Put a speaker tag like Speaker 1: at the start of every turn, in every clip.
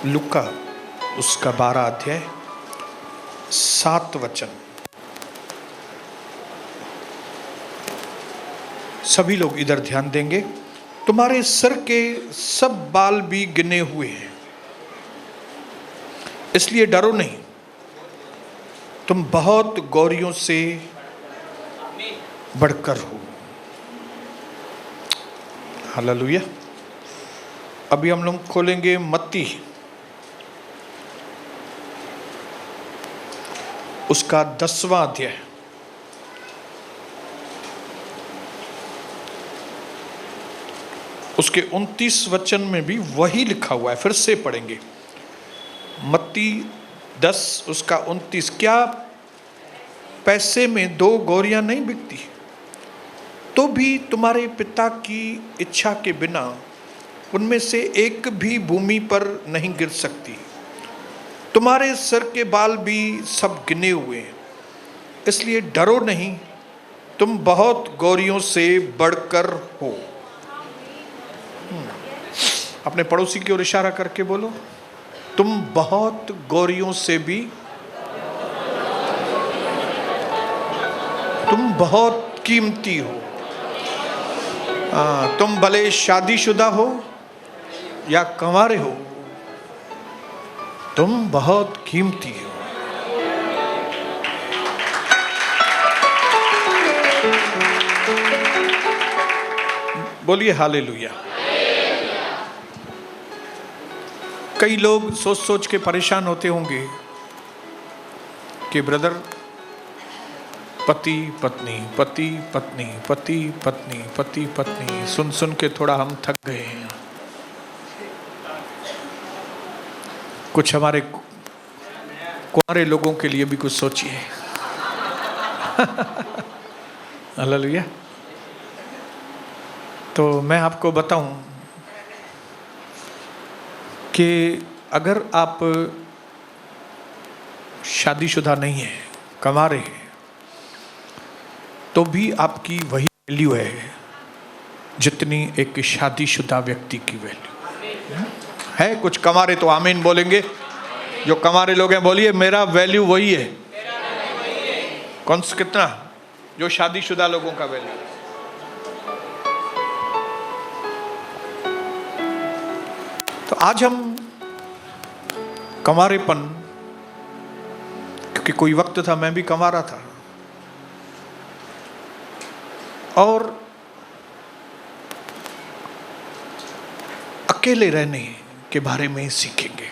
Speaker 1: लूका उसका 12 अध्याय 7 वचन। सभी लोग इधर ध्यान देंगे। तुम्हारे सिर के सब बाल भी गिने हुए हैं, इसलिए डरो नहीं, तुम बहुत गौरियों से बढ़कर हो। हालेलुया। अभी हम लोग खोलेंगे मत्ती उसका 10वां अध्याय। उसके 29 वचन में भी वही लिखा हुआ है, फिर से पढ़ेंगे। मत्ती 10 उसका 29। क्या पैसे में 2 गौरियां नहीं बिकती, तो भी तुम्हारे पिता की इच्छा के बिना उनमें से एक भी भूमि पर नहीं गिर सकती। तुम्हारे सिर के बाल भी सब गिने हुए हैं, इसलिए डरो नहीं, तुम बहुत गौरियों से बढ़कर हो। अपने पड़ोसी की ओर इशारा करके बोलो, तुम बहुत गौरियों से भी, तुम बहुत कीमती हो। तुम भले शादीशुदा हो या कंवारे हो, तुम बहुत कीमती हो। बोलिए हालेलुया। कई लोग सोच सोच के परेशान होते होंगे कि ब्रदर, पति पत्नी पति पत्नी पति पत्नी पति पत्नी सुन सुन के थोड़ा हम थक गए हैं। कुछ हमारे कुंवारे लोगों के लिए भी कुछ सोचिए। हालेलुया। तो मैं आपको बताऊं कि अगर आप शादीशुदा नहीं हैं, कंवारे हैं, तो भी आपकी वही वैल्यू है जितनी एक शादीशुदा व्यक्ति की वैल्यू है। कुछ कंवारे तो आमीन बोलेंगे। जो कंवारे लोग हैं बोलिए, मेरा वैल्यू वही है। कौन सा कितना? जो शादीशुदा लोगों का वैल्यू। तो आज हम कंवारेपन, क्योंकि कोई वक्त था मैं भी कंवारा था, और अकेले रहने के बारे में सीखेंगे।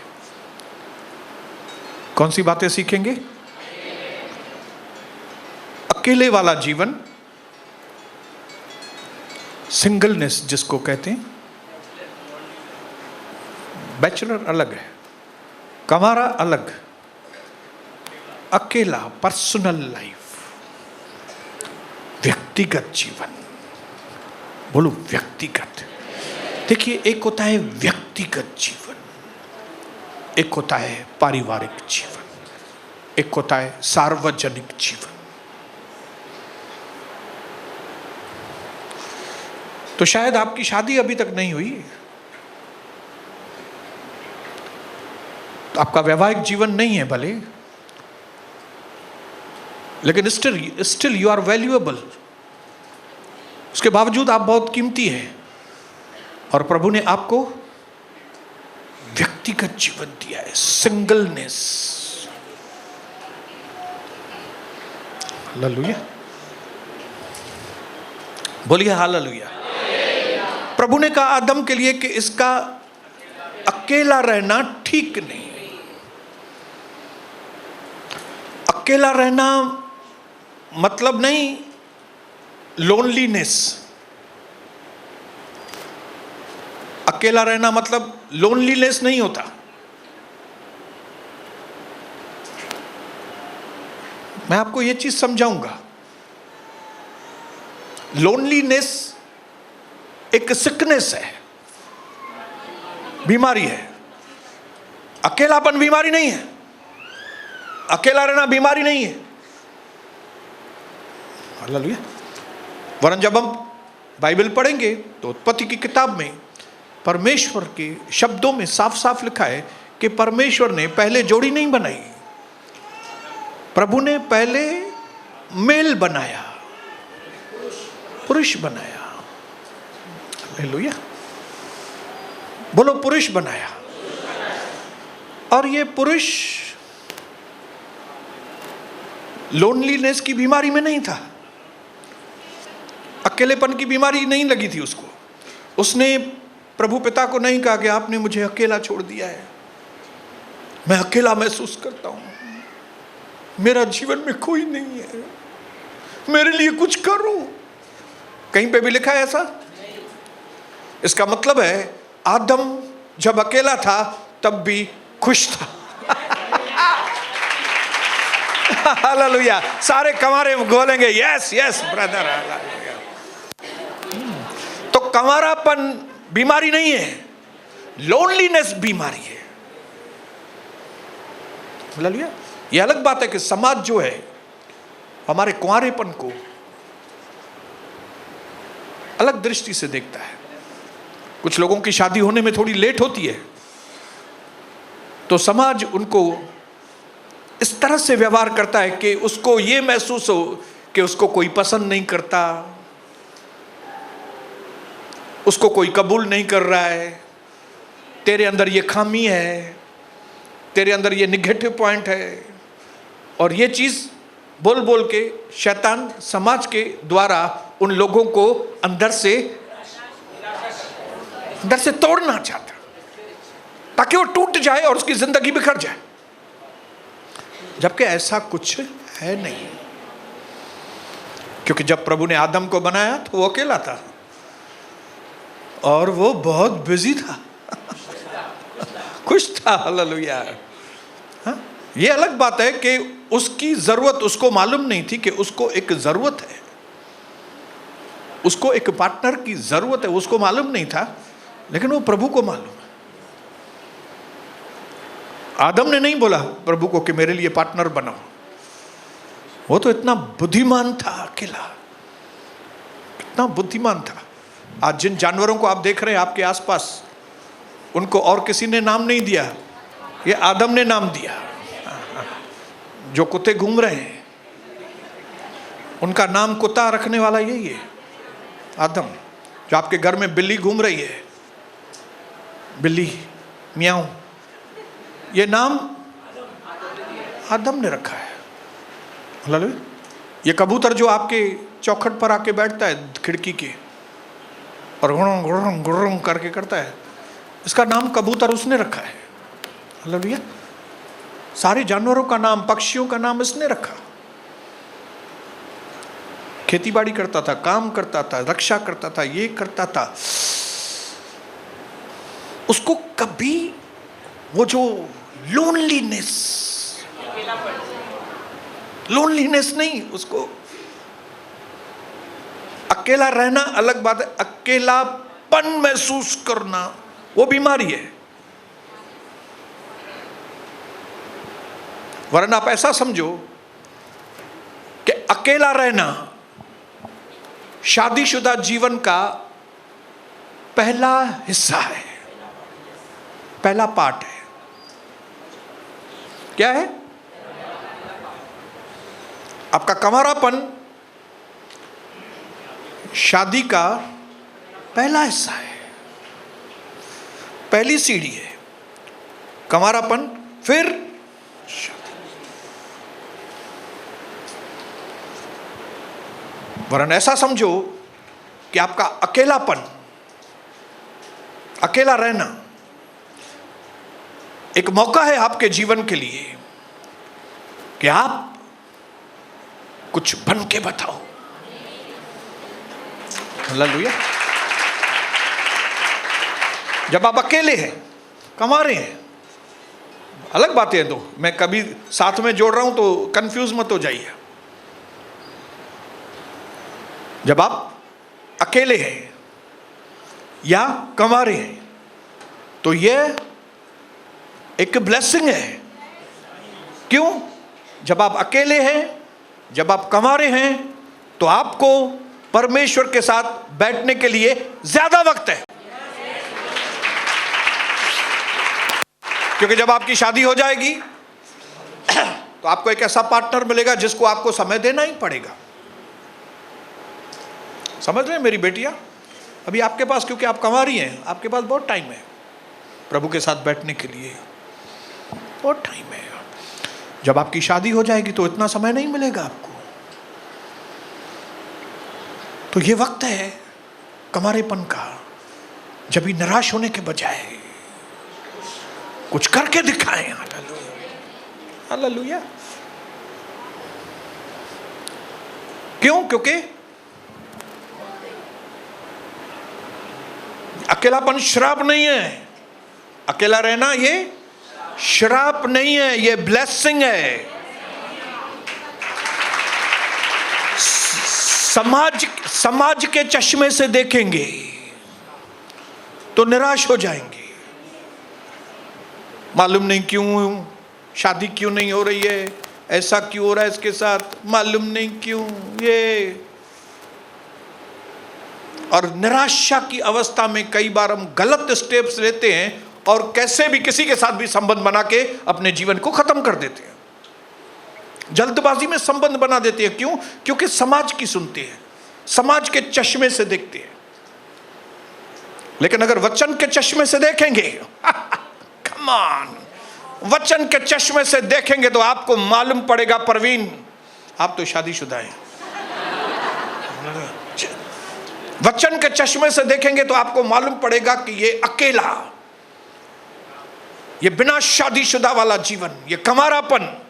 Speaker 1: कौन सी बातें सीखेंगे? अकेले वाला जीवन, सिंगलनेस जिसको कहते हैं। बैचलर अलग है, कंवारा अलग, अकेला, पर्सनल लाइफ, व्यक्तिगत जीवन। बोलो व्यक्तिगत। देखिए, एक होता है व्यक्तिगत जीवन, एक होता है पारिवारिक जीवन, एक होता है सार्वजनिक जीवन। तो शायद आपकी शादी अभी तक नहीं हुई, तो आपका वैवाहिक जीवन नहीं है भले, लेकिन स्टिल यू आर वैल्यूएबल। उसके बावजूद आप बहुत कीमती हैं, और प्रभु ने आपको व्यक्तिगत जीवन दिया है, सिंगलनेस। हालेलुया। बोलिए हालेलुया। प्रभु ने कहा आदम के लिए कि इसका अकेला रहना ठीक नहीं। अकेला रहना मतलब नहीं लोनलीनेस। अकेला रहना मतलब लोनलीनेस नहीं होता। मैं आपको यह चीज समझाऊंगा। लोनलीनेस एक सिकनेस है, बीमारी है। अकेलापन बीमारी नहीं है, अकेला रहना बीमारी नहीं है। हालेलुया। वरन जब हम बाइबल पढ़ेंगे तो उत्पत्ति की किताब में परमेश्वर के शब्दों में साफ साफ लिखा है कि परमेश्वर ने पहले जोड़ी नहीं बनाई, प्रभु ने पहले मेल बनाया, पुरुष बनाया। हालेलुया, बोलो पुरुष बनाया। और ये पुरुष लोनलीनेस की बीमारी में नहीं था, अकेलेपन की बीमारी नहीं लगी थी उसको। उसने प्रभु पिता को नहीं कहा कि आपने मुझे अकेला छोड़ दिया है, मैं अकेला महसूस करता हूं, मेरा जीवन में कोई नहीं है, मेरे लिए कुछ करो। कहीं पे भी लिखा है ऐसा? इसका मतलब है आदम जब अकेला था तब भी खुश था। हालेलुया, सारे कमारे बोलेंगे यस यस ब्रदर। हालेलुया। तो कमारापन बीमारी नहीं है, लोनलीनेस बीमारी है। हालेलुया। ये अलग बात है कि समाज जो है हमारे कुंवारेपन को अलग दृष्टि से देखता है। कुछ लोगों की शादी होने में थोड़ी लेट होती है तो समाज उनको इस तरह से व्यवहार करता है कि उसको ये महसूस हो कि उसको कोई पसंद नहीं करता, उसको कोई कबूल नहीं कर रहा है, तेरे अंदर ये खामी है, तेरे अंदर ये निगेटिव पॉइंट है। और ये चीज़ बोल बोल के शैतान समाज के द्वारा उन लोगों को अंदर से तोड़ना चाहता, ताकि वो टूट जाए और उसकी जिंदगी बिखर जाए। जबकि ऐसा कुछ है नहीं, क्योंकि जब प्रभु ने आदम को बनाया तो वो अकेला था और वो बहुत बिजी था, खुश था। हालेलुया। हाँ, ये अलग बात है कि उसकी जरूरत उसको मालूम नहीं थी कि उसको एक जरूरत है, उसको एक पार्टनर की जरूरत है, उसको मालूम नहीं था, लेकिन वो प्रभु को मालूम है। आदम ने नहीं बोला प्रभु को कि मेरे लिए पार्टनर बनाओ, वो तो इतना बुद्धिमान था, अकेला कितना बुद्धिमान था। आज जिन जानवरों को आप देख रहे हैं आपके आसपास, उनको और किसी ने नाम नहीं दिया, ये आदम ने नाम दिया। जो कुत्ते घूम रहे हैं उनका नाम कुत्ता रखने वाला यही है, आदम। जो आपके घर में बिल्ली घूम रही है, बिल्ली मियाऊं, ये नाम आदम ने रखा है। हालेलुया। ये कबूतर जो आपके चौखट पर आके बैठता है खिड़की के और गुरुम गुरुम गुरुम करके करता है, इसका नाम कबूतर उसने रखा है। हालेलुया। सारे जानवरों का नाम, पक्षियों का नाम इसने रखा। खेती बाड़ी करता था, काम करता था, रक्षा करता था, ये करता था। उसको कभी वो जो लोनलीनेस नहीं, उसको अकेला रहना अलग बात है, अकेलापन महसूस करना वो बीमारी है। वरना आप ऐसा समझो कि अकेला रहना शादीशुदा जीवन का पहला हिस्सा है, पहला पार्ट है। क्या है? आपका कमारापन शादी का पहला हिस्सा है, पहली सीढ़ी है, कमारापन, फिर शादी। वरन ऐसा समझो कि आपका अकेलापन, अकेला रहना एक मौका है आपके जीवन के लिए कि आप कुछ बन के बताओ। हालेलुया। जब आप अकेले हैं, कमा रहे हैं, अलग बातें हैं, तो मैं कभी साथ में जोड़ रहा हूं तो कंफ्यूज मत हो जाइए। जब आप अकेले हैं या कमा रहे हैं तो यह एक ब्लेसिंग है। क्यों? जब आप अकेले हैं, जब आप कमा रहे हैं, तो आपको परमेश्वर के साथ बैठने के लिए ज्यादा वक्त है। क्योंकि जब आपकी शादी हो जाएगी तो आपको एक ऐसा पार्टनर मिलेगा जिसको आपको समय देना ही पड़ेगा। समझ रहे हैं मेरी बेटियां? अभी आपके पास, क्योंकि आप कंवारी हैं, आपके पास बहुत टाइम है प्रभु के साथ बैठने के लिए, बहुत टाइम है। जब आपकी शादी हो जाएगी तो इतना समय नहीं मिलेगा आपको। तो ये वक्त है कंवारेपन का, जब भी निराश होने के बजाय कुछ करके दिखाएं। Hallelujah, hallelujah. क्यों? क्योंकि अकेलापन श्राप नहीं है। अकेला रहना ये श्राप नहीं है, ये ब्लेसिंग है। समाज के चश्मे से देखेंगे तो निराश हो जाएंगे। मालूम नहीं क्यों शादी क्यों नहीं हो रही है, ऐसा क्यों हो रहा है इसके साथ, मालूम नहीं क्यों ये। और निराशा की अवस्था में कई बार हम गलत स्टेप्स लेते हैं और कैसे भी किसी के साथ भी संबंध बना के अपने जीवन को खत्म कर देते हैं। जल्दबाजी में संबंध बना देते हैं। क्यों? क्योंकि समाज की सुनते हैं, समाज के चश्मे से देखते हैं। लेकिन अगर वचन के चश्मे से देखेंगे, कम ऑन, वचन के चश्मे से देखेंगे तो आपको मालूम पड़ेगा, परवीन आप तो शादीशुदा हैं। वचन के चश्मे से देखेंगे तो आपको मालूम पड़ेगा कि ये अकेला, ये बिना शादीशुदा वाला जीवन, ये कंवारापन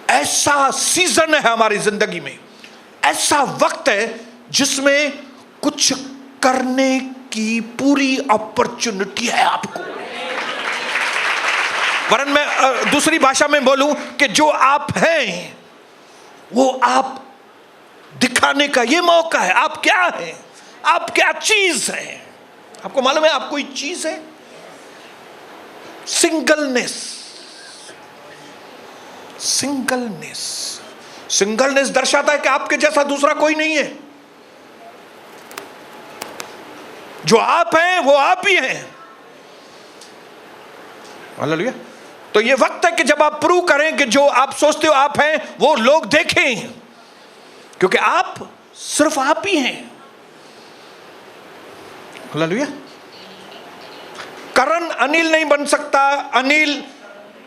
Speaker 1: ऐसा सीजन है हमारी जिंदगी में, ऐसा वक्त है जिसमें कुछ करने की पूरी अपॉर्चुनिटी है आपको। वरन मैं दूसरी भाषा में बोलूं कि जो आप हैं वो आप दिखाने का ये मौका है। आप क्या हैं? आप क्या चीज है? आपको मालूम है आप कोई चीज है? सिंगलनेस, सिंगलनेस, सिंगलनेस दर्शाता है कि आपके जैसा दूसरा कोई नहीं है। जो आप हैं वो आप ही हैं। हालेलुया। तो ये वक्त है कि जब आप प्रूव करें कि जो आप सोचते हो आप हैं वो लोग देखें, क्योंकि आप सिर्फ आप ही हैं। हालेलुया। करण अनिल नहीं बन सकता, अनिल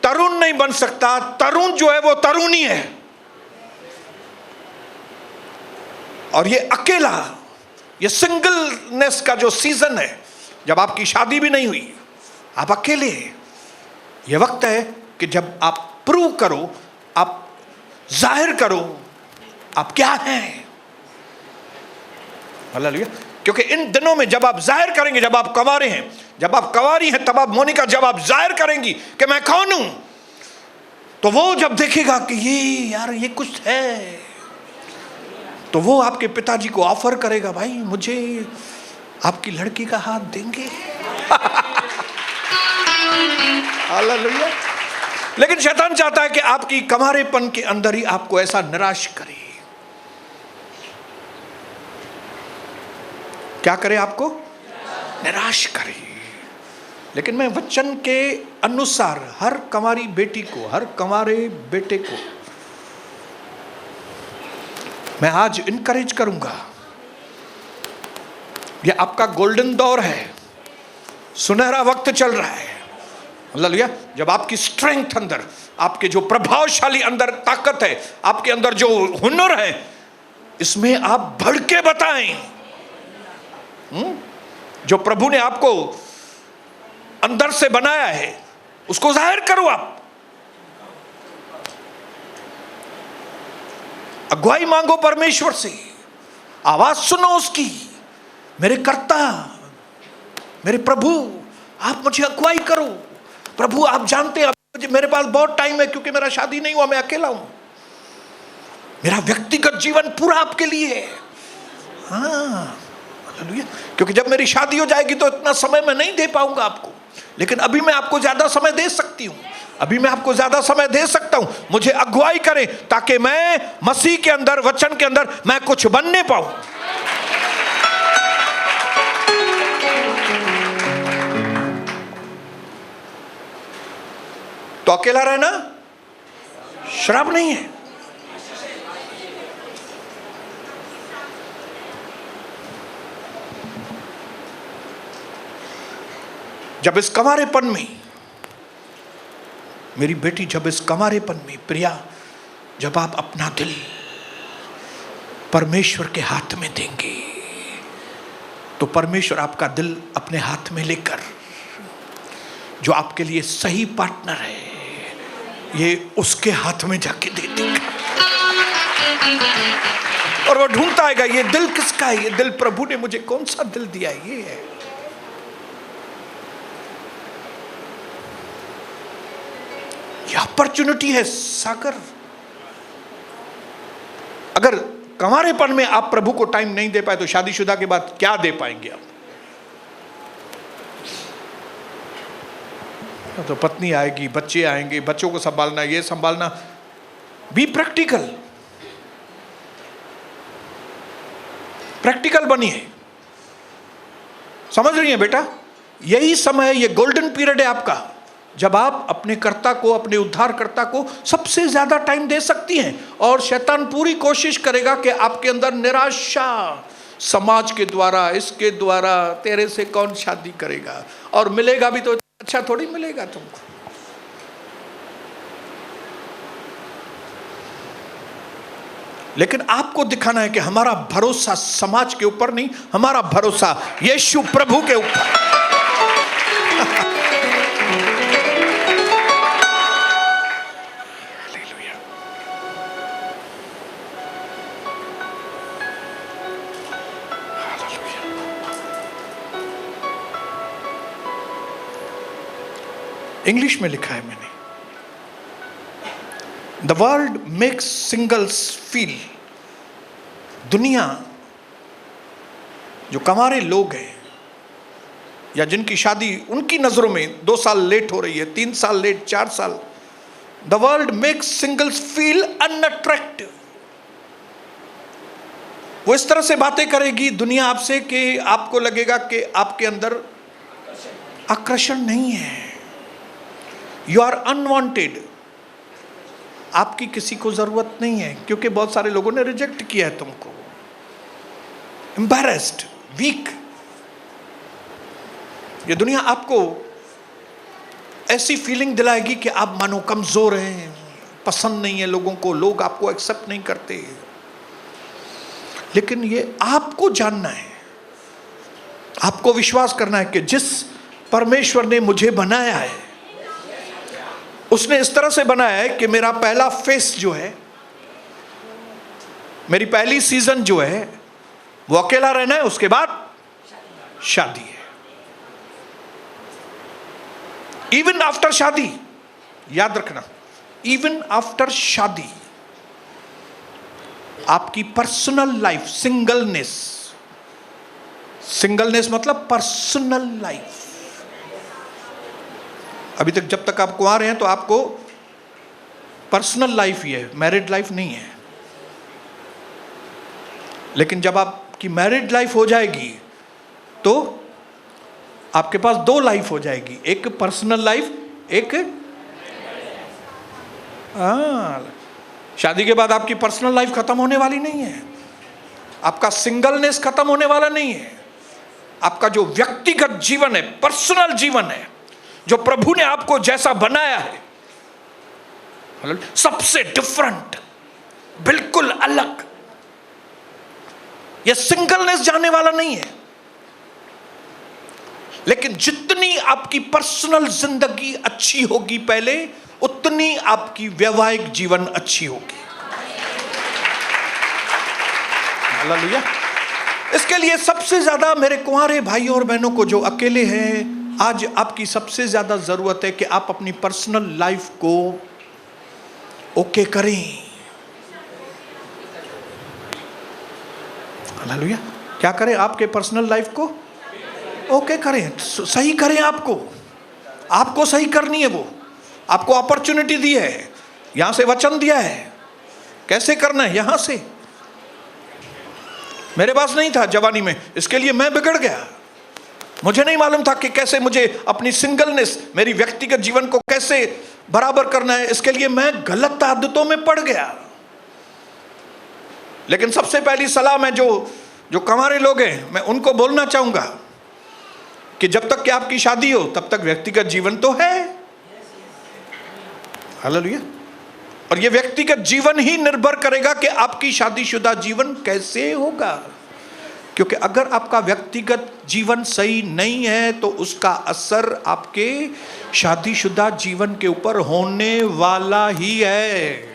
Speaker 1: तरुण नहीं बन सकता, तरुण जो है वो तरुण ही है। और ये अकेला, ये सिंगलनेस का जो सीजन है, जब आपकी शादी भी नहीं हुई, आप अकेले हैं, ये वक्त है कि जब आप प्रूव करो, आप जाहिर करो आप क्या हैं। हालेलुया। क्योंकि इन दिनों में जब आप जाहिर करेंगे, जब आप कंवारे हैं, जब आप कंवारी हैं, तब आप मोनिका जब आप जाहिर करेंगी कि मैं कौन हूं, तो वो जब देखेगा कि ये यार ये कुछ है, तो वो आपके पिताजी को ऑफर करेगा, भाई मुझे आपकी लड़की का हाथ देंगे। हालेलुया। लेकिन शैतान चाहता है कि आपकी कंवारेपन के अंदर ही आपको ऐसा निराश करे। क्या करे? आपको निराश करे। लेकिन मैं वचन के अनुसार हर कंवारी बेटी को, हर कंवारे बेटे को मैं आज इनकरेज करूंगा। यह आपका गोल्डन दौर है, सुनहरा वक्त चल रहा है। हालेलुया। जब आपकी स्ट्रेंथ अंदर, आपके जो प्रभावशाली अंदर ताकत है, आपके अंदर जो हुनर है, इसमें आप बढ़ के बताएं। जो प्रभु ने आपको अंदर से बनाया है उसको जाहिर करो। आप अगुवाई मांगो परमेश्वर से, आवाज सुनो उसकी, मेरे कर्ता, मेरे प्रभु आप मुझे अगुवाई करो। प्रभु आप जानते हैं मेरे पास बहुत टाइम है, क्योंकि मेरा शादी नहीं हुआ, मैं अकेला हूं, मेरा व्यक्तिगत जीवन पूरा आपके लिए है। हाँ, क्योंकि जब मेरी शादी हो जाएगी तो इतना समय मैं नहीं दे पाऊंगा आपको, लेकिन अभी मैं आपको ज्यादा समय दे सकती हूं, अभी मैं आपको ज्यादा समय दे सकता हूं। मुझे अगुवाई करें ताकि मैं मसीह के अंदर, वचन के अंदर मैं कुछ बनने पाऊं। तो अकेला रहना श्राप नहीं है। जब इस कंवारेपन में, मेरी बेटी, जब इस कंवारेपन में प्रिया, जब आप अपना दिल परमेश्वर के हाथ में देंगे, तो परमेश्वर आपका दिल अपने हाथ में लेकर जो आपके लिए सही पार्टनर है, ये उसके हाथ में जाके दे देगा। और वो ढूंढता आएगा, ये दिल किसका है, ये दिल प्रभु ने मुझे कौन सा दिल दिया है, ये है। ये अपॉर्चुनिटी है सागर। अगर कंवारेपन में आप प्रभु को टाइम नहीं दे पाए तो शादीशुदा के बाद क्या दे पाएंगे आप? तो पत्नी आएगी, बच्चे आएंगे, बच्चों को संभालना, ये संभालना। बी प्रैक्टिकल, प्रैक्टिकल बनिए। समझ रही हैं बेटा? यही समय, ये गोल्डन पीरियड है आपका, जब आप अपने कर्ता को, अपने उद्धारकर्ता को सबसे ज्यादा टाइम दे सकती हैं। और शैतान पूरी कोशिश करेगा कि आपके अंदर निराशा, समाज के द्वारा, इसके द्वारा, तेरे से कौन शादी करेगा, और मिलेगा भी तो अच्छा थोड़ी मिलेगा तुमको। लेकिन आपको दिखाना है कि हमारा भरोसा समाज के ऊपर नहीं, हमारा भरोसा यीशु प्रभु के ऊपर। इंग्लिश में लिखा है मैंने, the world makes singles feel. दुनिया, जो कंवारे लोग हैं या जिनकी शादी उनकी नजरों में 2 साल लेट हो रही है, 3 साल लेट, 4 साल, the world makes singles feel unattractive. वो इस तरह से बातें करेगी दुनिया आपसे कि आपको लगेगा कि आपके अंदर आकर्षण नहीं है। यू आर अनवांटेड, आपकी किसी को जरूरत नहीं है, क्योंकि बहुत सारे लोगों ने रिजेक्ट किया है तुमको। Embarrassed, weak. ये दुनिया आपको ऐसी फीलिंग दिलाएगी कि आप मानो कमजोर हैं, पसंद नहीं है लोगों को, लोग आपको एक्सेप्ट नहीं करते। लेकिन ये आपको जानना है, आपको विश्वास करना है कि जिस परमेश्वर ने मुझे बनाया है, उसने इस तरह से बनाया है कि मेरा पहला फेस जो है, मेरी पहली सीजन जो है, वो अकेला रहना है, उसके बाद शादी है। इवन आफ्टर शादी, याद रखना, इवन आफ्टर शादी आपकी पर्सनल लाइफ, सिंगलनेस मतलब पर्सनल लाइफ। अभी तक जब तक आप कुंवारे हैं तो आपको पर्सनल लाइफ ही है, मैरिड लाइफ नहीं है। लेकिन जब आपकी मैरिड लाइफ हो जाएगी तो आपके पास 2 लाइफ हो जाएगी, एक पर्सनल लाइफ, एक शादी के बाद आपकी पर्सनल लाइफ खत्म होने वाली नहीं है, आपका सिंगलनेस खत्म होने वाला नहीं है। आपका जो व्यक्तिगत जीवन है, पर्सनल जीवन है, जो प्रभु ने आपको जैसा बनाया है, सबसे डिफरेंट, बिल्कुल अलग, यह सिंगलनेस जाने वाला नहीं है। लेकिन जितनी आपकी पर्सनल जिंदगी अच्छी होगी पहले, उतनी आपकी वैवाहिक जीवन अच्छी होगी। हालेलुया। इसके लिए सबसे ज्यादा मेरे कुंवारे भाइयों और बहनों को जो अकेले हैं, आज आपकी सबसे ज्यादा जरूरत है कि आप अपनी पर्सनल लाइफ को ओके करें। हालेलुया। क्या करें? आपके पर्सनल लाइफ को ओके करें, सही करें। आपको सही करनी है। वो आपको अपॉर्चुनिटी दी है, यहां से वचन दिया है, कैसे करना है यहां से। मेरे पास नहीं था जवानी में, इसके लिए मैं बिगड़ गया। मुझे नहीं मालूम था कि कैसे मुझे अपनी सिंगलनेस, मेरी व्यक्तिगत जीवन को कैसे बराबर करना है, इसके लिए मैं गलत आदतों में पड़ गया। लेकिन सबसे पहली सलाह मैं जो कंवारे लोग हैं, मैं उनको बोलना चाहूंगा कि जब तक कि आपकी शादी हो तब तक व्यक्तिगत जीवन तो है। हालेलुया। और ये व्यक्तिगत जीवन ही निर्भर करेगा कि आपकी शादीशुदा जीवन कैसे होगा। क्योंकि अगर आपका व्यक्तिगत जीवन सही नहीं है तो उसका असर आपके शादीशुदा जीवन के ऊपर होने वाला ही है।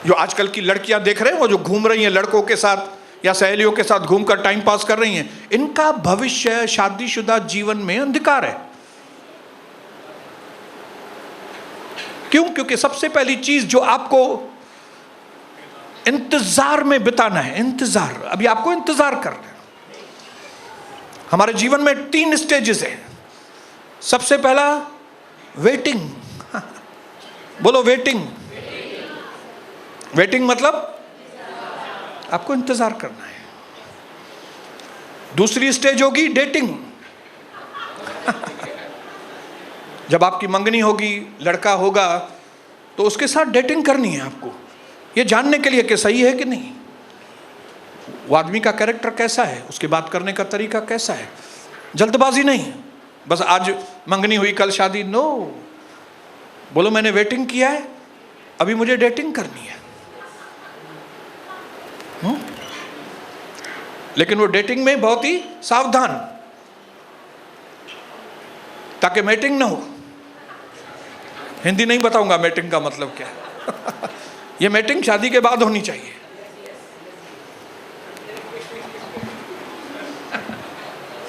Speaker 1: जो आजकल की लड़कियां देख रहे हैं, वो जो घूम रही हैं लड़कों के साथ या सहेलियों के साथ घूमकर टाइम पास कर रही हैं, इनका भविष्य शादीशुदा जीवन में अंधकार है। क्यों? क्योंकि सबसे पहली चीज जो आपको इंतजार में बिताना है, इंतजार, अभी आपको इंतजार करना है। हमारे जीवन में 3 स्टेजेस हैं। सबसे पहला वेटिंग। बोलो वेटिंग। वेटिंग मतलब आपको इंतजार करना है। दूसरी स्टेज होगी डेटिंग। जब आपकी मंगनी होगी, लड़का होगा, तो उसके साथ डेटिंग करनी है आपको, ये जानने के लिए कि सही है कि नहीं, वो आदमी का कैरेक्टर कैसा है, उसके बात करने का तरीका कैसा है। जल्दबाजी नहीं, बस आज मंगनी हुई कल शादी, नो। बोलो मैंने वेटिंग किया है, अभी मुझे डेटिंग करनी है। लेकिन वो डेटिंग में बहुत ही सावधान, ताकि मेटिंग ना हो। हिंदी नहीं बताऊंगा मेटिंग का मतलब क्या है। ये मेटिंग शादी के बाद होनी चाहिए।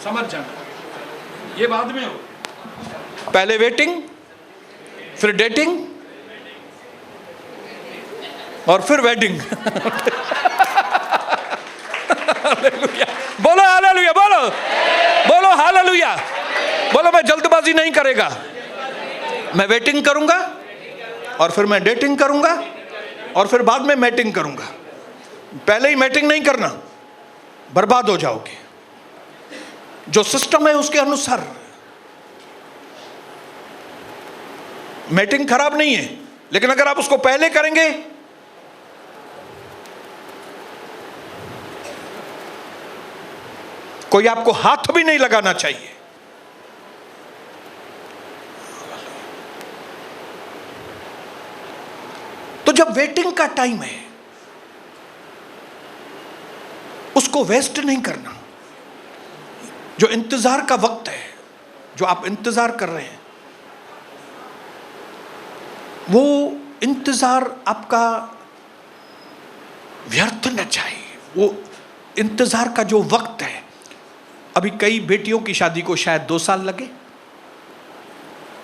Speaker 1: समझ जाना, ये बाद में हो। पहले वेटिंग, फिर डेटिंग और फिर वेडिंग। हालेलुया। बोलो हालेलुया। बोलो बोलो हालेलुया। बोलो मैं जल्दबाजी नहीं करेगा, मैं वेटिंग करूंगा और फिर मैं डेटिंग करूंगा और फिर बाद में मैटिंग करूंगा। पहले ही मैटिंग नहीं करना, बर्बाद हो जाओगे। जो सिस्टम है उसके अनुसार मैटिंग खराब नहीं है, लेकिन अगर आप उसको पहले करेंगे कोई आपको हाथ भी नहीं लगाना चाहिए। तो जब वेटिंग का टाइम है उसको वेस्ट नहीं करना। जो इंतजार का वक्त है, जो आप इंतजार कर रहे हैं, वो इंतजार आपका व्यर्थ न जाए। वो इंतजार का जो वक्त है, अभी कई बेटियों की शादी को शायद 2 साल लगे,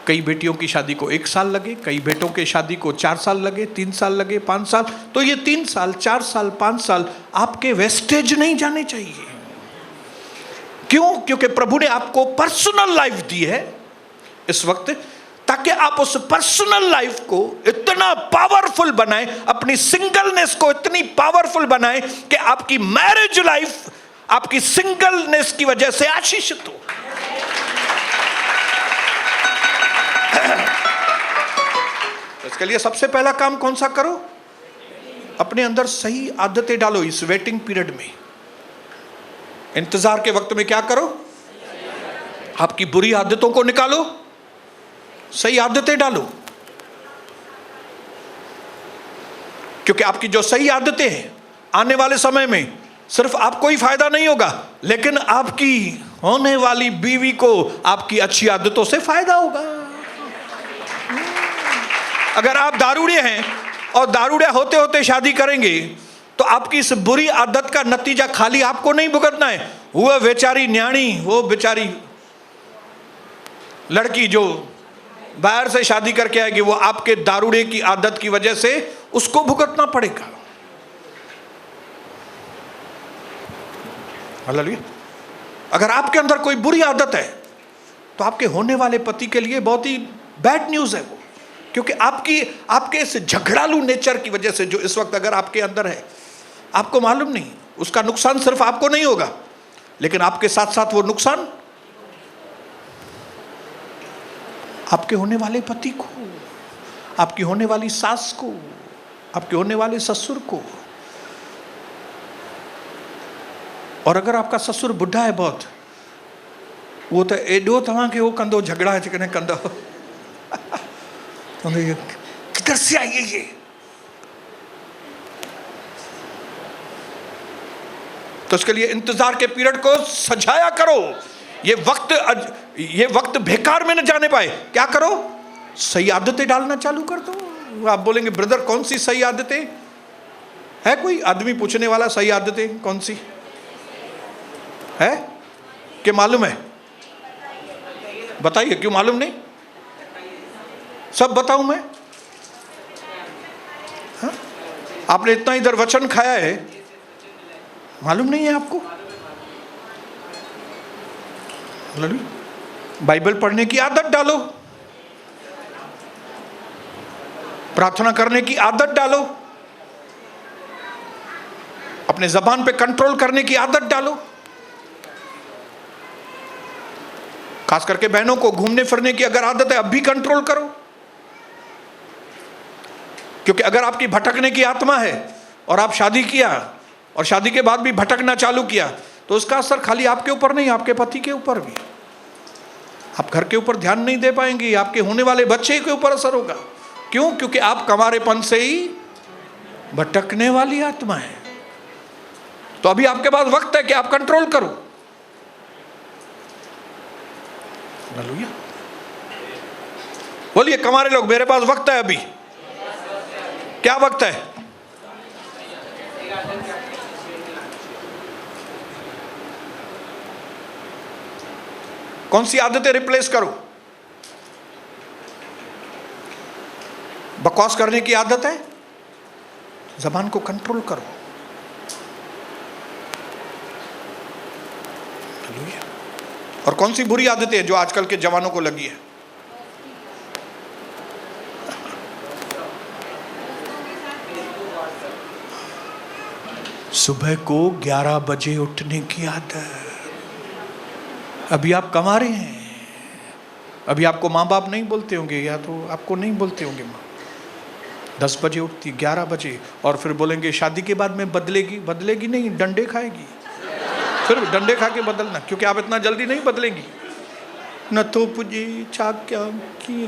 Speaker 1: कई बेटियों की शादी को 1 साल लगे, कई बेटों की शादी को 4 साल लगे, 3 साल लगे, 5 साल। तो ये 3 साल, 4 साल, 5 साल आपके वेस्टेज नहीं जाने चाहिए। क्यों? क्योंकि प्रभु ने आपको पर्सनल लाइफ दी है इस वक्त, ताकि आप उस पर्सनल लाइफ को इतना पावरफुल बनाएं, अपनी सिंगलनेस को इतनी पावरफुल बनाएं कि आपकी मैरिज लाइफ आपकी सिंगलनेस की वजह से आशीषित हो। इसके लिए सबसे पहला काम कौन सा करो? अपने अंदर सही आदतें डालो। इस वेटिंग पीरियड में, इंतजार के वक्त में क्या करो? आपकी बुरी आदतों को निकालो, सही आदतें डालो। क्योंकि आपकी जो सही आदतें हैं, आने वाले समय में सिर्फ आपको ही फायदा नहीं होगा, लेकिन आपकी होने वाली बीवी को आपकी अच्छी आदतों से फायदा होगा। अगर आप दारूड़े हैं और दारूड़े होते होते शादी करेंगे, तो आपकी इस बुरी आदत का नतीजा खाली आपको नहीं भुगतना है। वो बेचारी न्याणी, वो बेचारी लड़की जो बाहर से शादी करके आएगी, वो आपके दारूड़े की आदत की वजह से उसको भुगतना पड़ेगा। हालेलुया। अगर आपके अंदर कोई बुरी आदत है तो आपके होने वाले पति के लिए बहुत ही बैड न्यूज है वो, क्योंकि आपके इस झगड़ालू नेचर की वजह से जो इस वक्त अगर आपके अंदर है, आपको मालूम नहीं, उसका नुकसान सिर्फ आपको नहीं होगा, लेकिन आपके साथ साथ वो नुकसान आपके होने वाले पति को, आपकी होने वाली सास को, आपके होने वाले ससुर को। और अगर आपका ससुर बुढ़ा है बहुत, वो तो एडो तव्हां के वो कंदो झगड़ा जेकॾहिं कंदो किधर से आई है ये। तो उसके लिए इंतजार के पीरियड को सजाया करो। ये वक्त बेकार में न जाने पाए। क्या करो? सही आदतें डालना चालू कर दो। आप बोलेंगे ब्रदर कौन सी सही आदतें है? कोई आदमी पूछने वाला सही आदतें कौन सी है कि मालूम है? बताइए, क्यों मालूम नहीं? सब बताऊं मैं? हा? आपने इतना इधर वचन खाया है, मालूम नहीं है आपको? बाइबल पढ़ने की आदत डालो, प्रार्थना करने की आदत डालो, अपने जबान पे कंट्रोल करने की आदत डालो। खास करके बहनों को घूमने फिरने की अगर आदत है, अब भी कंट्रोल करो। क्योंकि अगर आपकी भटकने की आत्मा है और आप शादी किया और शादी के बाद भी भटकना चालू किया, तो उसका असर खाली आपके ऊपर नहीं, आपके पति के ऊपर भी। आप घर के ऊपर ध्यान नहीं दे पाएंगे, आपके होने वाले बच्चे के ऊपर असर होगा। क्यों? क्योंकि आप कमारेपन से ही भटकने वाली आत्मा है। तो अभी आपके पास वक्त है कि आप कंट्रोल करो। हालेलुया। बोलिए कमारे लोग, मेरे पास वक्त है। अभी क्या वक्त है? कौन सी आदतें रिप्लेस करो? बकवास करने की आदत है, जबान को कंट्रोल करो। और कौन सी बुरी आदतें हैं जो आजकल के जवानों को लगी है? सुबह को 11 बजे उठने की आदत। अभी आप कमा रहे हैं, अभी आपको माँ बाप नहीं बोलते होंगे, या तो आपको नहीं बोलते होंगे माँ। 10 बजे उठती, 11 बजे, और फिर बोलेंगे शादी के बाद में बदलेगी। बदलेगी नहीं, डंडे खाएगी। फिर डंडे खा के बदलना, क्योंकि आप इतना जल्दी नहीं बदलेंगी। न तो पुजी छा क्या की,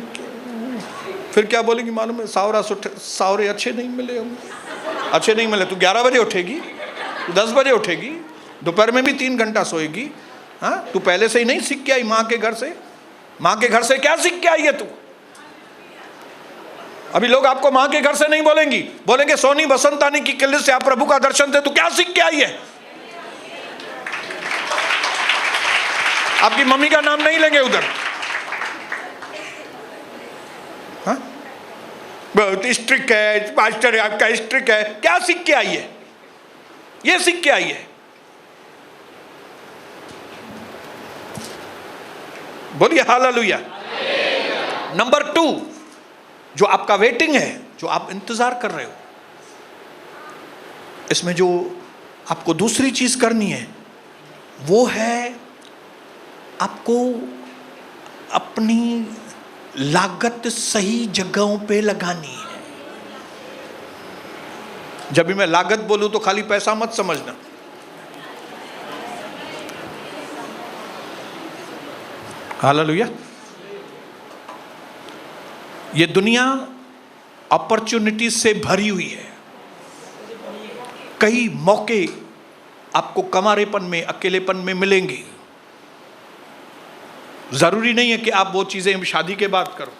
Speaker 1: फिर क्या बोलेंगी मालूम है? सावरे अच्छे नहीं मिले होंगे। अच्छे नहीं मिले तो 11 बजे उठेगी, 10 बजे उठेगी, दोपहर में भी 3 घंटा सोएगी। हाँ, तू पहले से ही नहीं सीख के आई माँ के घर से? माँ के घर से क्या सीख के आई है तू? अभी लोग आपको माँ के घर से नहीं बोलेंगी, बोलेंगे सोनी बसंतानी की किले से आप प्रभु का दर्शन थे। तू क्या सीख के आई है? आपकी मम्मी का नाम नहीं लेंगे उधर। हाँ? बहुत स्ट्रिक्ट है मास्टर, आपका स्ट्रिक्ट है। क्या सीख के आई है? ये सीख के आई है। बोलिए हालेलुया। नंबर 2, जो आपका वेटिंग है, जो आप इंतजार कर रहे हो, इसमें जो आपको दूसरी चीज करनी है वो है आपको अपनी लागत सही जगहों पे लगानी है। जब भी मैं लागत बोलूं तो खाली पैसा मत समझना। हालेलुया। ये दुनिया अपॉर्चुनिटी से भरी हुई है। कई मौके आपको कमारेपन में, अकेलेपन में मिलेंगे। जरूरी नहीं है कि आप वो चीजें शादी के बाद करो।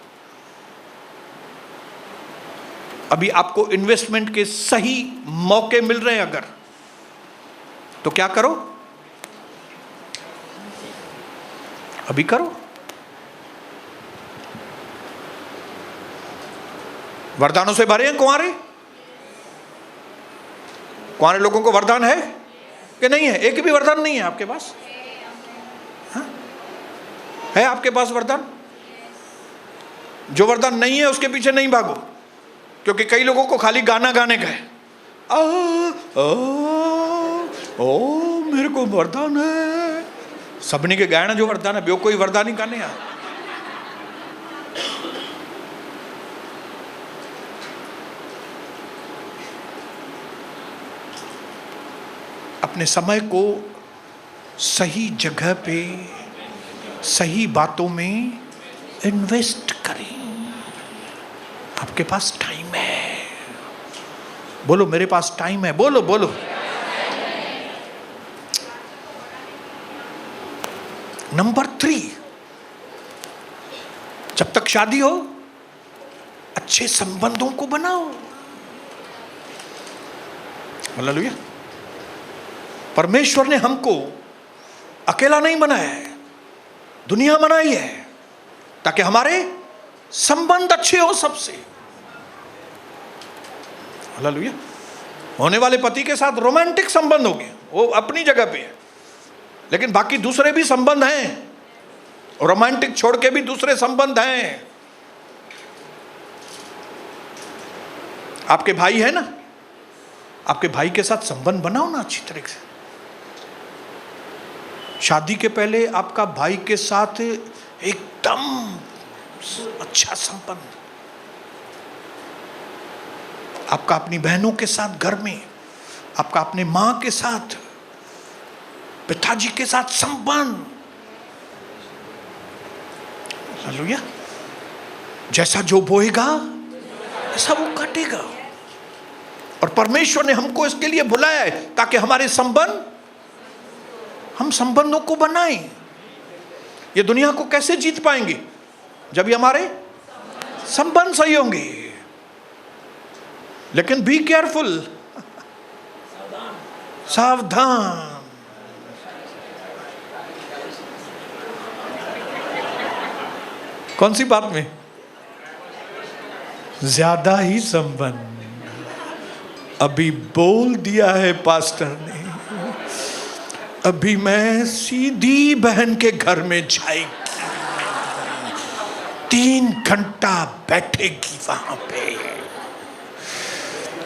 Speaker 1: अभी आपको इन्वेस्टमेंट के सही मौके मिल रहे हैं अगर, तो क्या करो? अभी करो। वरदानों से भरे हैं कुंवारे? कुंवारे लोगों को वरदान है कि नहीं है? एक भी वरदान नहीं है आपके पास? हाँ? है आपके पास वरदान? जो वरदान नहीं है उसके पीछे नहीं भागो, क्योंकि कई लोगों को खाली गाना गाने का है। ओ मेरे को वरदान है। सबनी के गायना जो वरदान है, ॿियो कोई वरदान ही कान्हे। अपने समय को सही जगह पे सही बातों में इन्वेस्ट करें। आपके पास टाइम है। बोलो मेरे पास टाइम है। बोलो बोलो। नंबर 3, जब तक शादी हो अच्छे संबंधों को बनाओ। हालेलुया। परमेश्वर ने हमको अकेला नहीं बनाया है, दुनिया बनाई है ताकि हमारे संबंध अच्छे हो सबसे। हालेलुया। होने वाले पति के साथ रोमांटिक संबंध हो गए, वो अपनी जगह पे है, लेकिन बाकी दूसरे भी संबंध हैं। रोमांटिक छोड़ के भी दूसरे संबंध हैं। आपके भाई है ना, आपके भाई के साथ संबंध बनाओ ना अच्छी तरीके से। शादी के पहले आपका भाई के साथ एकदम अच्छा संबंध, आपका अपनी बहनों के साथ घर में, आपका अपने मां के साथ, पिताजी के साथ संबंध। हालेलुया। जैसा जो बोएगा ऐसा वो काटेगा। और परमेश्वर ने हमको इसके लिए बुलाया है ताकि हमारे संबंध, हम संबंधों को बनाएं। ये दुनिया को कैसे जीत पाएंगे? जब ये हमारे संबंध सही होंगे। लेकिन बी केयरफुल, सावधान। कौन सी बात में? ज्यादा ही संबंध। अभी बोल दिया है पास्टर ने, अभी मैं सीधी बहन के घर में जाएगी, 3 घंटा बैठेगी वहां पे,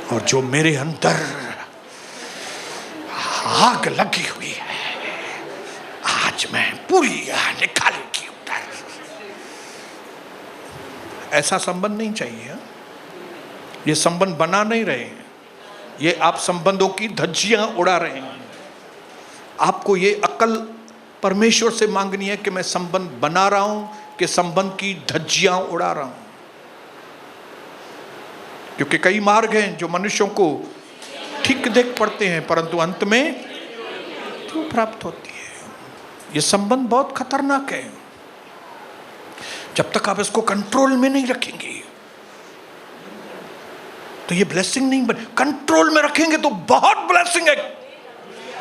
Speaker 1: और जो मेरे अंदर आग लगी हुई है आज मैं पूरी निकालेगी उधर। ऐसा संबंध नहीं चाहिए। ये संबंध बना नहीं रहे हैं, ये आप संबंधों की धज्जियां उड़ा रहे हैं। आपको ये अक्ल परमेश्वर से मांगनी है कि मैं संबंध बना रहा हूं कि संबंध की धज्जियां उड़ा रहा हूं। क्योंकि कई मार्ग हैं जो मनुष्यों को ठीक देख पड़ते हैं, परंतु अंत में मृत्यु प्राप्त होती है। ये संबंध बहुत खतरनाक है। जब तक आप इसको कंट्रोल में नहीं रखेंगे तो ये ब्लेसिंग नहीं बने। कंट्रोल में रखेंगे तो बहुत ब्लेसिंग है।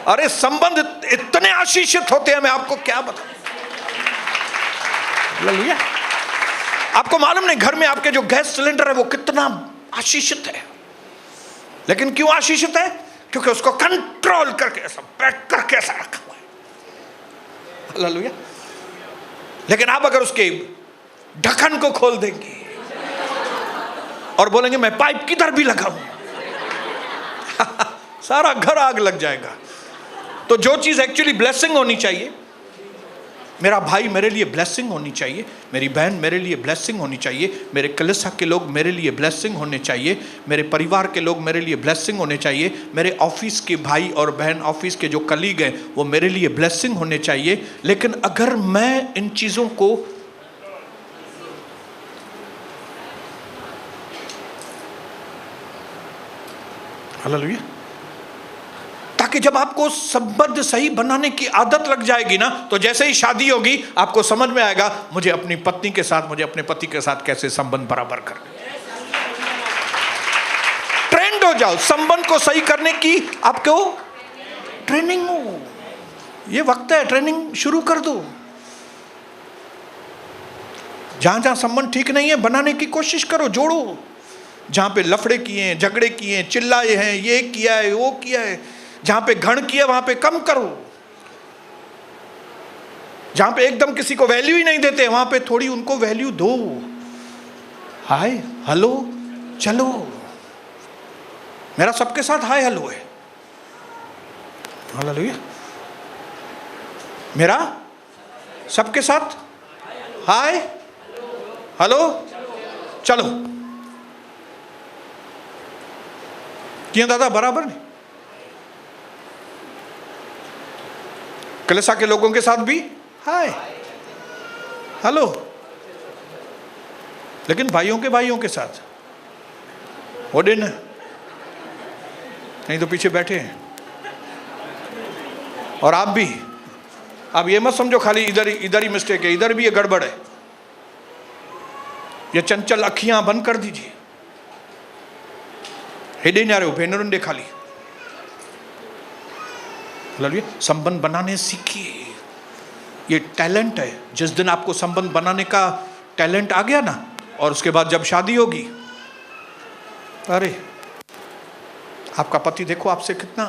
Speaker 1: अरे संबंध इतने आशीषित होते हैं, मैं आपको क्या बताऊं। हालेलुया। आपको मालूम नहीं घर में आपके जो गैस सिलेंडर है वो कितना आशीषित है। लेकिन क्यों आशीषित है? क्योंकि उसको कंट्रोल करके ऐसा पैक करके ऐसा रखा हुआ है। हालेलुया। लेकिन आप अगर उसके ढक्कन को खोल देंगे और बोलेंगे मैं पाइप किधर भी लगाऊं सारा घर आग लग जाएगा। तो जो चीज एक्चुअली ब्लेसिंग होनी चाहिए, मेरा भाई मेरे लिए ब्लेसिंग होनी चाहिए, मेरी बहन मेरे लिए ब्लेसिंग होनी चाहिए, मेरे कलीसिया के लोग मेरे लिए ब्लेसिंग होने चाहिए, मेरे परिवार के लोग मेरे लिए ब्लेसिंग होने चाहिए, मेरे ऑफिस के भाई और बहन, ऑफिस के जो कलीग हैं वो मेरे लिए ब्लेसिंग होने चाहिए। लेकिन अगर मैं इन चीज़ों को हालेलुया, ताकि जब आपको संबंध सही बनाने की आदत लग जाएगी ना, तो जैसे ही शादी होगी आपको समझ में आएगा मुझे अपनी पत्नी के साथ, मुझे अपने पति के साथ कैसे संबंध बराबर करने। ट्रेंड हो जाओ, संबंध को सही करने की आपको ट्रेनिंग हो। ये वक्त है, ट्रेनिंग शुरू कर दो। जहां जहां संबंध ठीक नहीं है बनाने की कोशिश करो, जोड़ो। जहां पे लफड़े किए हैं, झगड़े किए हैं, चिल्लाए हैं, ये किया है वो किया है, जहां पे घण किया वहां पे कम करो। जहां पे एकदम किसी को वैल्यू ही नहीं देते वहां पे थोड़ी उनको वैल्यू दो। हाय हेलो चलो, मेरा सबके साथ हाय हेलो है। हालेलुया। मेरा सबके साथ हाय हेलो चलो। क्यों दादा बराबर नहीं? कलीसिया के लोगों के साथ भी हाय हेलो, लेकिन भाइयों के साथ वो दिन नहीं तो पीछे बैठे हैं। और आप भी, आप ये मत समझो खाली इधर ही मिस्टेक है, इधर भी ये गड़बड़ है। ये चंचल अखियां बंद कर दीजिए, हेडे ना रहे हो भेनरुंडे खाली। संबंध बनाने सीखिए, ये टैलेंट है। जिस दिन आपको संबंध बनाने का टैलेंट आ गया ना, और उसके बाद जब शादी होगी, अरे आपका पति देखो आपसे कितना,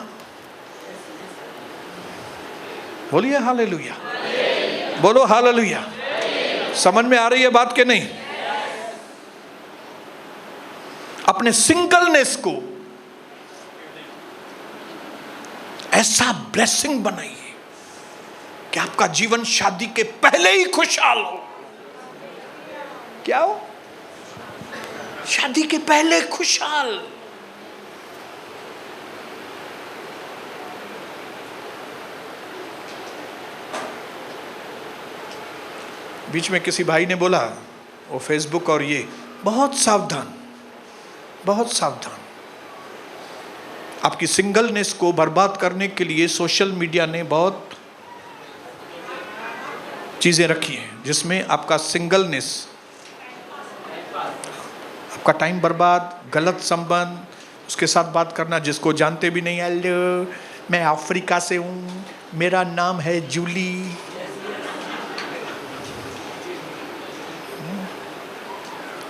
Speaker 1: बोलिए हालेलुया, बोलो हालेलुया। समझ में आ रही है बात के नहीं? अपने सिंगलनेस को ऐसा ब्लेसिंग बनाइए कि आपका जीवन शादी के पहले ही खुशहाल हो। क्या हो? शादी के पहले खुशहाल। बीच में किसी भाई ने बोला, वो फेसबुक और ये, बहुत सावधान, बहुत सावधान। आपकी सिंगलनेस को बर्बाद करने के लिए सोशल मीडिया ने बहुत चीजें रखी हैं, जिसमें आपका सिंगलनेस, आपका टाइम बर्बाद, गलत संबंध, उसके साथ बात करना जिसको जानते भी नहीं। हेलो, मैं अफ्रीका से हूँ, मेरा नाम है जूली,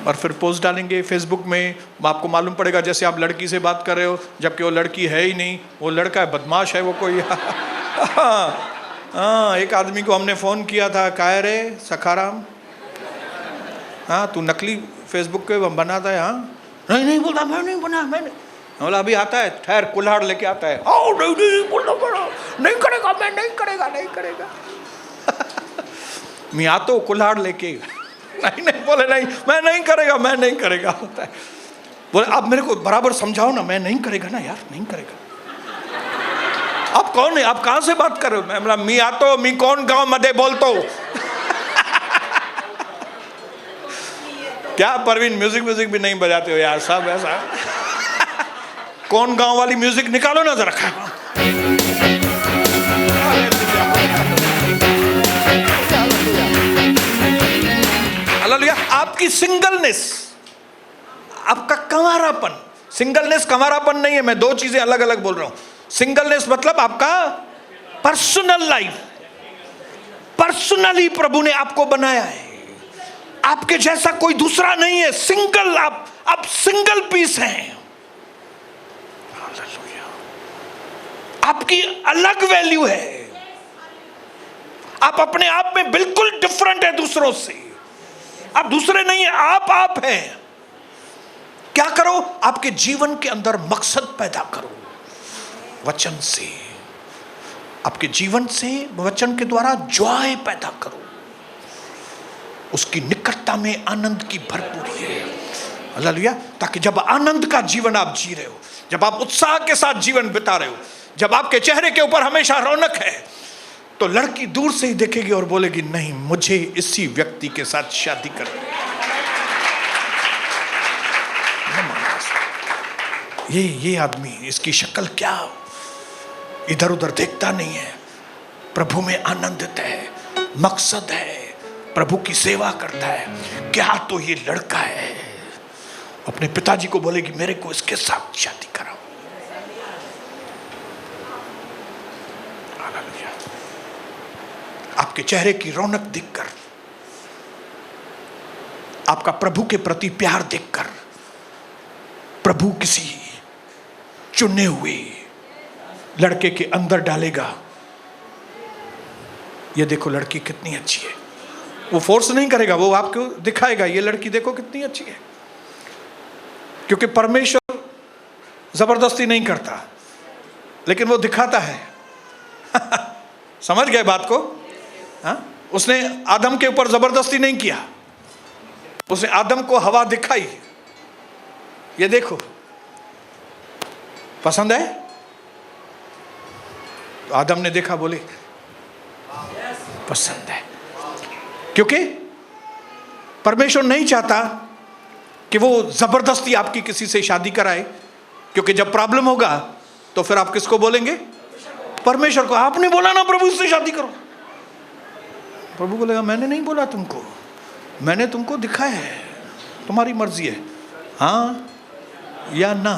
Speaker 1: और फिर पोस्ट डालेंगे फेसबुक में। आपको मालूम पड़ेगा जैसे आप लड़की से बात कर रहे हो, जबकि वो लड़की है ही नहीं, वो लड़का है, बदमाश है वो कोई। हाँ, एक आदमी को हमने फ़ोन किया था, कह रे सखाराम, हाँ तू नकली फेसबुक पे बनाता है? हाँ, नहीं बोलता, मैं नहीं बना, मैंने बोला अभी आता है, ठहर, कुल्हाड़ लेके आता है। ओ नहीं बोलना पड़ा, नहीं करेगा, मैं नहीं करेगा। मैं आता हूँ कुल्हाड़ लेके, नहीं बोले नहीं, मैं नहीं करेगा होता है। बोले आप मेरे को बराबर समझाओ ना, मैं नहीं करेगा ना यार, नहीं करेगा। आप कौन है, आप कहां से बात कर रहे हो? मैं बोला मी आतो, मी कौन गांव मधे बोलतो। क्या परवीन म्यूजिक भी नहीं बजाते हो यार, सब ऐसा। कौन गांव वाली म्यूजिक निकालो ना जरा। हालेलुया। आपकी सिंगलनेस, आपका कंवारापन, सिंगलनेस कंवारापन नहीं है, मैं दो चीजें अलग अलग बोल रहा हूं। सिंगलनेस मतलब आपका पर्सनल लाइफ, पर्सनली प्रभु ने आपको बनाया है, आपके जैसा कोई दूसरा नहीं है। सिंगल, आप सिंगल पीस हैं। आपकी अलग वैल्यू है, आप अपने आप में बिल्कुल डिफरेंट है दूसरों से। आप दूसरे नहीं है, आप हैं। क्या करो? आपके जीवन के अंदर मकसद पैदा करो वचन से, आपके जीवन से वचन के द्वारा जॉय पैदा करो, उसकी निकटता में आनंद की भरपूरी है। हालेलुया। ताकि जब आनंद का जीवन आप जी रहे हो, जब आप उत्साह के साथ जीवन बिता रहे हो, जब आपके चेहरे के ऊपर हमेशा रौनक है, तो लड़की दूर से ही देखेगी और बोलेगी नहीं, मुझे इसी व्यक्ति के साथ शादी करनी है। ये आदमी, इसकी शक्ल क्या, इधर उधर देखता नहीं है, प्रभु में आनंदित है, मकसद है, प्रभु की सेवा करता है। क्या तो ये लड़का है। अपने पिताजी को बोलेगी मेरे को इसके साथ शादी कराओ। हालेलुया। आपके चेहरे की रौनक देखकर, आपका प्रभु के प्रति प्यार देखकर, प्रभु किसी चुने हुए लड़के के अंदर डालेगा, ये देखो लड़की कितनी अच्छी है। वो फोर्स नहीं करेगा, वो आपको दिखाएगा ये लड़की देखो कितनी अच्छी है। क्योंकि परमेश्वर जबरदस्ती नहीं करता, लेकिन वो दिखाता है। समझ गए बात को? हाँ, उसने आदम के ऊपर जबरदस्ती नहीं किया, उसने आदम को हवा दिखाई, ये देखो पसंद है। तो आदम ने देखा, बोले पसंद है, क्योंकि परमेश्वर नहीं चाहता कि वो जबरदस्ती आपकी किसी से शादी कराए, क्योंकि जब प्रॉब्लम होगा तो फिर आप किसको बोलेंगे? परमेश्वर को। आपने बोला ना प्रभु इससे शादी करो। प्रभु बोलेगा मैंने नहीं बोला तुमको, मैंने तुमको दिखाया है, तुम्हारी मर्जी है हाँ या ना।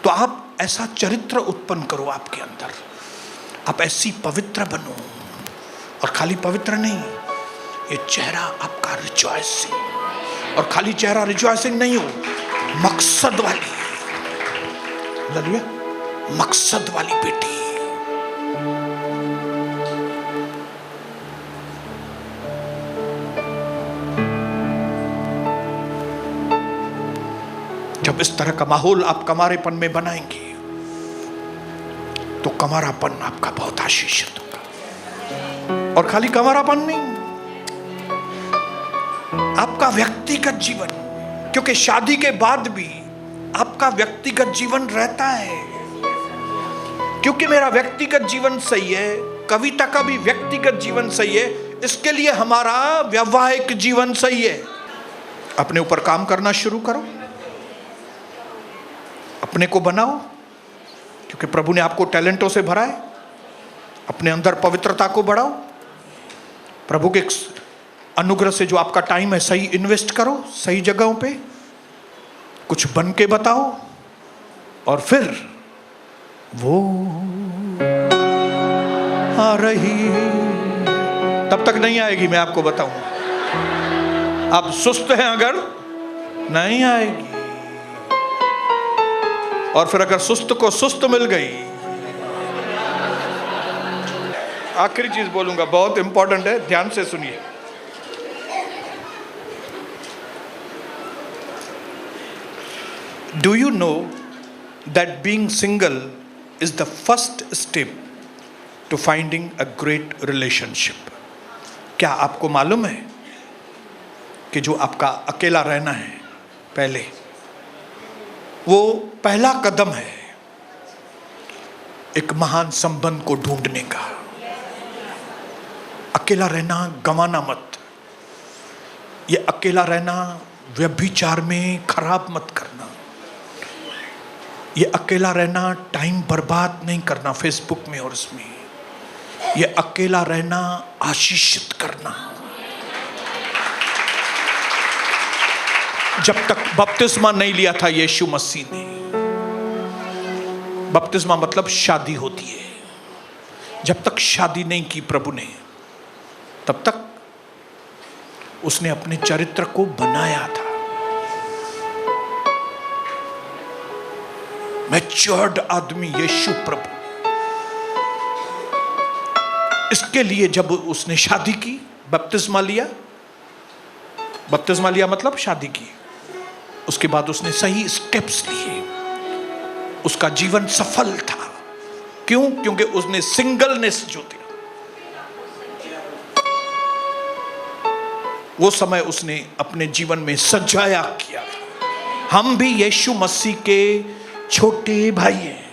Speaker 1: तो आप ऐसा चरित्र उत्पन्न करो आपके अंदर, आप ऐसी पवित्र बनो। और खाली पवित्र नहीं, ये चेहरा आपका रिजॉइसिंग, और खाली चेहरा रिजॉइसिंग नहीं हो, मकसद वाली, मकसद वाली बेटी। जब इस तरह का माहौल आप कमारेपन में बनाएंगे तो कमारापन आपका बहुत आशीषित होगा। और खाली कमारापन नहीं, आपका व्यक्तिगत जीवन, क्योंकि शादी के बाद भी आपका व्यक्तिगत जीवन रहता है। क्योंकि मेरा व्यक्तिगत जीवन सही है, कविता का भी व्यक्तिगत जीवन सही है, इसके लिए हमारा वैवाहिक जीवन सही है। अपने ऊपर काम करना शुरू करो, अपने को बनाओ, क्योंकि प्रभु ने आपको टैलेंटों से भरा है। अपने अंदर पवित्रता को बढ़ाओ, प्रभु के अनुग्रह से जो आपका टाइम है सही इन्वेस्ट करो, सही जगहों पे कुछ बन के बताओ, और फिर वो आ रही, तब तक नहीं आएगी, मैं आपको बताऊं। आप सुस्त हैं अगर, नहीं आएगी। और फिर अगर सुस्त को सुस्त मिल गई, आखिरी चीज बोलूंगा, बहुत इंपॉर्टेंट है, ध्यान से सुनिए। Do you know that being single is the first step to finding a great relationship? क्या आपको मालूम है कि जो आपका अकेला रहना है पहले, वो पहला कदम है एक महान संबंध को ढूंढने का। अकेला रहना गंवाना मत, ये अकेला रहना व्यभिचार में खराब मत करना, ये अकेला रहना टाइम बर्बाद नहीं करना फेसबुक में और इसमें, ये अकेला रहना आशीषित करना। जब तक बपतिस्मा नहीं लिया था यीशु मसीह ने, बपतिस्मा मतलब शादी होती है, जब तक शादी नहीं की प्रभु ने, तब तक उसने अपने चरित्र को बनाया था। मैच्योर्ड आदमी यीशु प्रभु, इसके लिए जब उसने शादी की, बपतिस्मा लिया, बपतिस्मा लिया मतलब शादी की, उसके बाद उसने सही स्टेप्स लिए, उसका जीवन सफल था। क्यों? क्योंकि उसने सिंगलनेस जो थी वो समय उसने अपने जीवन में सजाया किया था। हम भी यीशु मसीह के छोटे भाई हैं।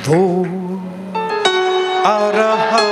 Speaker 1: वो आ रहा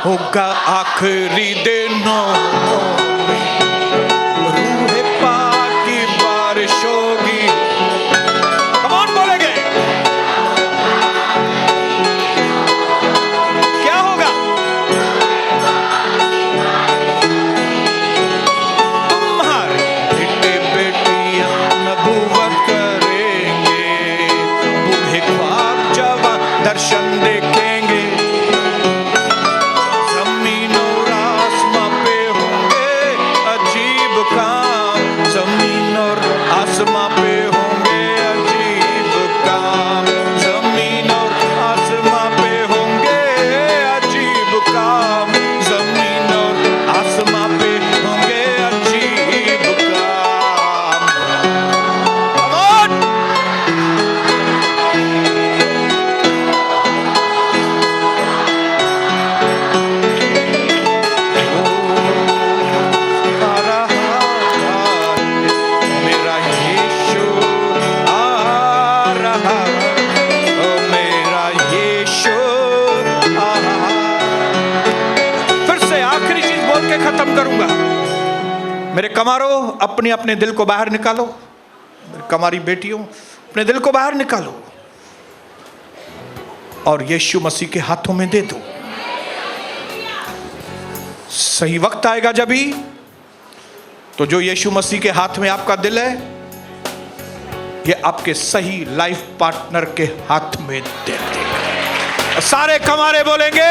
Speaker 1: होगा आखिरी दिनों में, रूह पाक की बारिश होगी। कौन बोलेंगे? दर्शन देखेंगे, जमीन और आसमां पे होंगे अजीब काम, जमीन और आसमां पे होंगे अजीब काम, जमीन और आसमां पे होंगे अजीब काम, जमीन और आसमां पे होंगे अजीब काम। Come on! आ रहा है मेरा यीशु, आ रहा, ओ मेरा यीशु आ रहा। फिर से आखिरी चीज बोल के खत्म करूंगा। मेरे कमारो, अपने अपने दिल को बाहर निकालो। मेरे कमारी बेटियों, अपने दिल को बाहर निकालो और यीशु मसीह के हाथों में दे दो। सही वक्त आएगा जब ही तो जो यीशु मसीह के हाथ में आपका दिल है, ये आपके सही लाइफ पार्टनर के हाथ में दे देगा। सारे कमारे बोलेंगे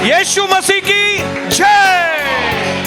Speaker 1: यीशु मसीह की जय।